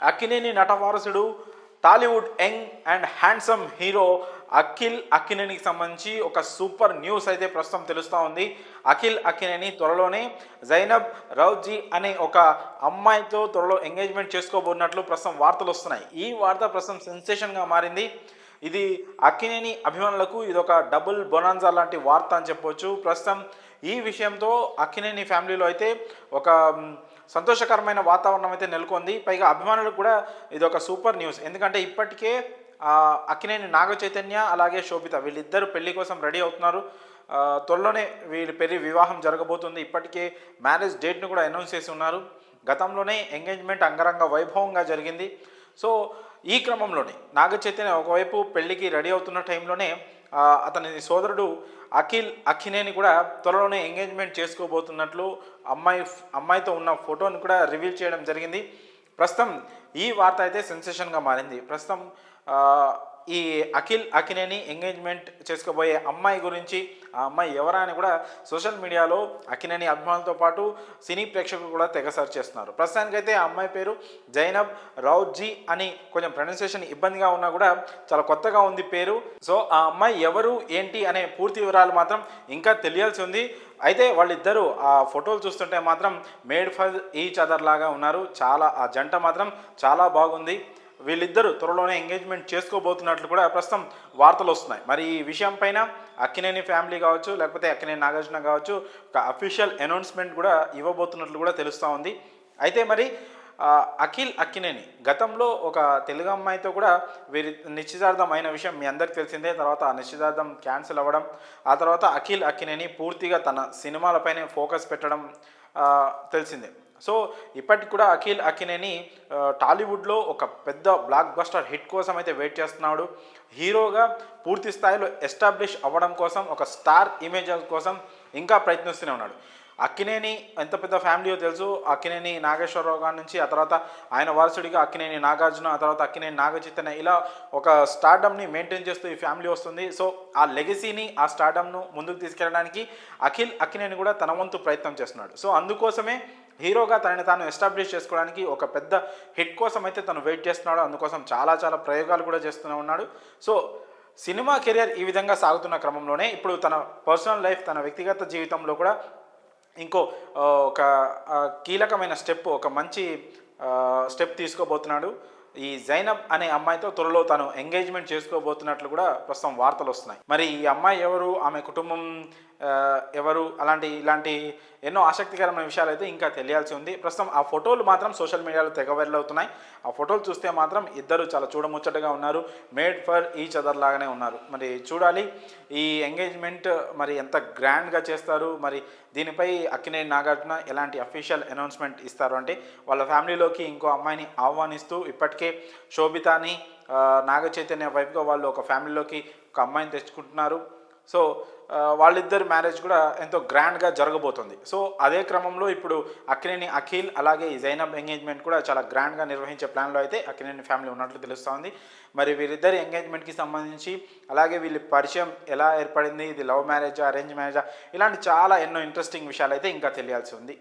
అక్కినేని నటవారసుడు Tollywood young and handsome hero Akhil అక్కినేనికి సంబంధించి ఒక సూపర్ న్యూస్ అయితే ప్రస్తుతం తెలుస్తూ ఉంది. అఖిల్ అక్కినేని త్వరలోనే జైనబ్ రౌజీ అనే ఒక అమ్మాయితో త్వరలో ఎంగేజ్మెంట్ చేసుకోబోతున్నట్లు ప్రస్తుతం వార్తలు వస్తున్నాయి. ఈ వార్త ప్రస్తుతం సెన్సేషన్గా మారింది. ఇది అక్కినేని అభిమానులకు ఇదొక డబుల్ బొనాన్జా లాంటి వార్త అని చెప్పవచ్చు. ప్రస్తుతం ఈ విషయంతో అక్కినేని ఫ్యామిలీలో అయితే ఒక సంతోషకరమైన వాతావరణం అయితే నెలకొంది. పైగా అభిమానులకు కూడా ఇది ఒక సూపర్ న్యూస్. ఎందుకంటే ఇప్పటికే అక్కినేని నాగ చైతన్య అలాగే శోభిత వీళ్ళిద్దరు పెళ్లి కోసం రెడీ అవుతున్నారు. త్వరలోనే వీళ్ళ పెళ్లి వివాహం జరగబోతుంది. ఇప్పటికే మ్యారేజ్ డేట్ను కూడా అనౌన్స్ చేసి ఉన్నారు. గతంలోనే ఎంగేజ్మెంట్ అంగరంగ వైభవంగా జరిగింది. సో ఈ క్రమంలోనే నాగ చైతన్య ఒకవైపు పెళ్లికి రెడీ అవుతున్న టైంలోనే అతని సోదరుడు అఖిల్ అక్కినేని కూడా త్వరలోనే ఎంగేజ్మెంట్ చేసుకోబోతున్నట్లు అమ్మాయితో ఉన్న ఫోటోని కూడా రివీల్ చేయడం జరిగింది. ప్రస్తుతం ఈ వార్త అయితే సెన్సేషన్గా మారింది. ప్రస్తుతం ఈ అఖిల్ అక్కినేని ఎంగేజ్మెంట్ చేసుకోబోయే అమ్మాయి గురించి, ఆ అమ్మాయి ఎవరా అని కూడా సోషల్ మీడియాలో అక్కినేని అభిమానులతో పాటు సినీ ప్రేక్షకులు కూడా తెగ సర్చ్ చేస్తున్నారు. ప్రస్తుతానికైతే ఆ అమ్మాయి పేరు జైనబ్ రౌజీ అని కొంచెం ప్రొనౌన్సియేషన్ ఇబ్బందిగా ఉన్నా కూడా చాలా కొత్తగా ఉంది పేరు. సో ఆ అమ్మాయి ఎవరు ఏంటి అనే పూర్తి వివరాలు మాత్రం ఇంకా తెలియాల్సి ఉంది. అయితే వాళ్ళిద్దరూ ఆ ఫోటోలు చూస్తుంటే మాత్రం మేడ్ ఫర్ ఈచ్ అదర్ లాగా ఉన్నారు. చాలా ఆ జంట మాత్రం చాలా బాగుంది. వీళ్ళిద్దరూ త్వరలోనే ఎంగేజ్మెంట్ చేసుకోబోతున్నట్లు కూడా ప్రస్తుతం వార్తలు వస్తున్నాయి. మరి ఈ విషయం పైన అక్కినేని ఫ్యామిలీ కావచ్చు, లేకపోతే అక్కినేని నాగార్జున కావచ్చు, ఒక అఫీషియల్ అనౌన్స్మెంట్ కూడా ఇవ్వబోతున్నట్లు కూడా తెలుస్తూ ఉంది. అయితే మరి అఖిల్ అక్కినేని గతంలో ఒక తెలుగు అమ్మాయితో కూడా వీరి నిశ్చితార్థం అయిన విషయం మీ అందరికి తెలిసిందే. తర్వాత ఆ నిశ్చితార్థం క్యాన్సిల్ అవ్వడం, ఆ తర్వాత అఖిల్ అక్కినేని పూర్తిగా తన సినిమాలపైనే ఫోకస్ పెట్టడం తెలిసిందే. సో ఇప్పటికి కూడా అఖిల్ అక్కినేని టాలీవుడ్లో ఒక పెద్ద బ్లాక్ బస్టర్ హిట్ కోసం అయితే వెయిట్ చేస్తున్నాడు. హీరోగా పూర్తి స్థాయిలో ఎస్టాబ్లిష్ అవ్వడం కోసం, ఒక స్టార్ ఇమేజ్ కోసం ఇంకా ప్రయత్నిస్తూనే ఉన్నాడు. అక్కినేని ఎంత పెద్ద ఫ్యామిలీయో తెలుసు. అక్కినేని నాగేశ్వరరావు గారి నుంచి, ఆ తర్వాత ఆయన వారసుడిగా అక్కినేని నాగార్జున, ఆ తర్వాత అక్కినేని నాగచైతన్య, ఇలా ఒక స్టార్డమ్ని మెయింటైన్ చేస్తూ ఈ ఫ్యామిలీ వస్తుంది. సో ఆ లెగసీని, ఆ స్టార్డమ్ను ముందుకు తీసుకెళ్ళడానికి అఖిల్ అక్కినేని కూడా తన వంతు ప్రయత్నం చేస్తున్నాడు. సో అందుకోసమే హీరోగా తనని తాను ఎస్టాబ్లిష్ చేసుకోవడానికి ఒక పెద్ద హిట్ కోసం అయితే తను వెయిట్ చేస్తున్నాడు. అందుకోసం చాలా చాలా ప్రయోగాలు కూడా చేస్తూనే ఉన్నాడు. సో సినిమా కెరియర్ ఈ విధంగా సాగుతున్న క్రమంలోనే ఇప్పుడు తన పర్సనల్ లైఫ్, తన వ్యక్తిగత జీవితంలో కూడా ఇంకో ఒక కీలకమైన స్టెప్, ఒక మంచి స్టెప్ తీసుకోబోతున్నాడు. ఈ జైనబ్ అనే అమ్మాయితో త్వరలో తను ఎంగేజ్మెంట్ చేసుకోబోతున్నట్లు కూడా ప్రస్తుతం వార్తలు వస్తున్నాయి. మరి ఈ అమ్మాయి ఎవరు, ఆమె కుటుంబం ఎవరు, ఇలాంటి ఎన్నో ఆసక్తికరమైన విషయాలు అయితే ఇంకా తెలియాల్సి ఉంది. ప్రస్తుతం ఆ ఫోటోలు మాత్రం సోషల్ మీడియాలో తెగ వైరల్ అవుతున్నాయి. ఆ ఫోటోలు చూస్తే మాత్రం ఇద్దరు చాలా చూడముచ్చటగా ఉన్నారు. మేడ్ ఫర్ ఈచ్ అదర్ లాగానే ఉన్నారు. మరి చూడాలి ఈ ఎంగేజ్మెంట్ మరి ఎంత గ్రాండ్గా చేస్తారు, మరి దీనిపై అక్కినేని నాగార్జున ఎలాంటి అఫీషియల్ అనౌన్స్మెంట్ ఇస్తారు అంటే వాళ్ళ ఫ్యామిలీలోకి ఇంకో అమ్మాయిని ఆహ్వానిస్తూ ఇప్పటికే శోభితాని నాగ చైతన్య వైపుగా వాళ్ళు ఒక ఫ్యామిలీలోకి ఒక అమ్మాయిని తెచ్చుకుంటున్నారు. సో వాళ్ళిద్దరు మ్యారేజ్ కూడా ఎంతో గ్రాండ్గా జరగబోతుంది. సో అదే క్రమంలో ఇప్పుడు అక్కినేని అఖిల్ అలాగే ఈ జైనబ్ ఎంగేజ్మెంట్ కూడా చాలా గ్రాండ్గా నిర్వహించే ప్లాన్లో అయితే అక్కినేని ఫ్యామిలీ ఉన్నట్లు తెలుస్తూ ఉంది. మరి వీరిద్దరి ఎంగేజ్మెంట్కి సంబంధించి, అలాగే వీళ్ళ పరిచయం ఎలా ఏర్పడింది, ఇది లవ్ మ్యారేజా, అరేంజ్ మ్యారేజా, ఇలాంటి చాలా ఎన్నో ఇంట్రెస్టింగ్ విషయాలు అయితే ఇంకా తెలియాల్సి ఉంది.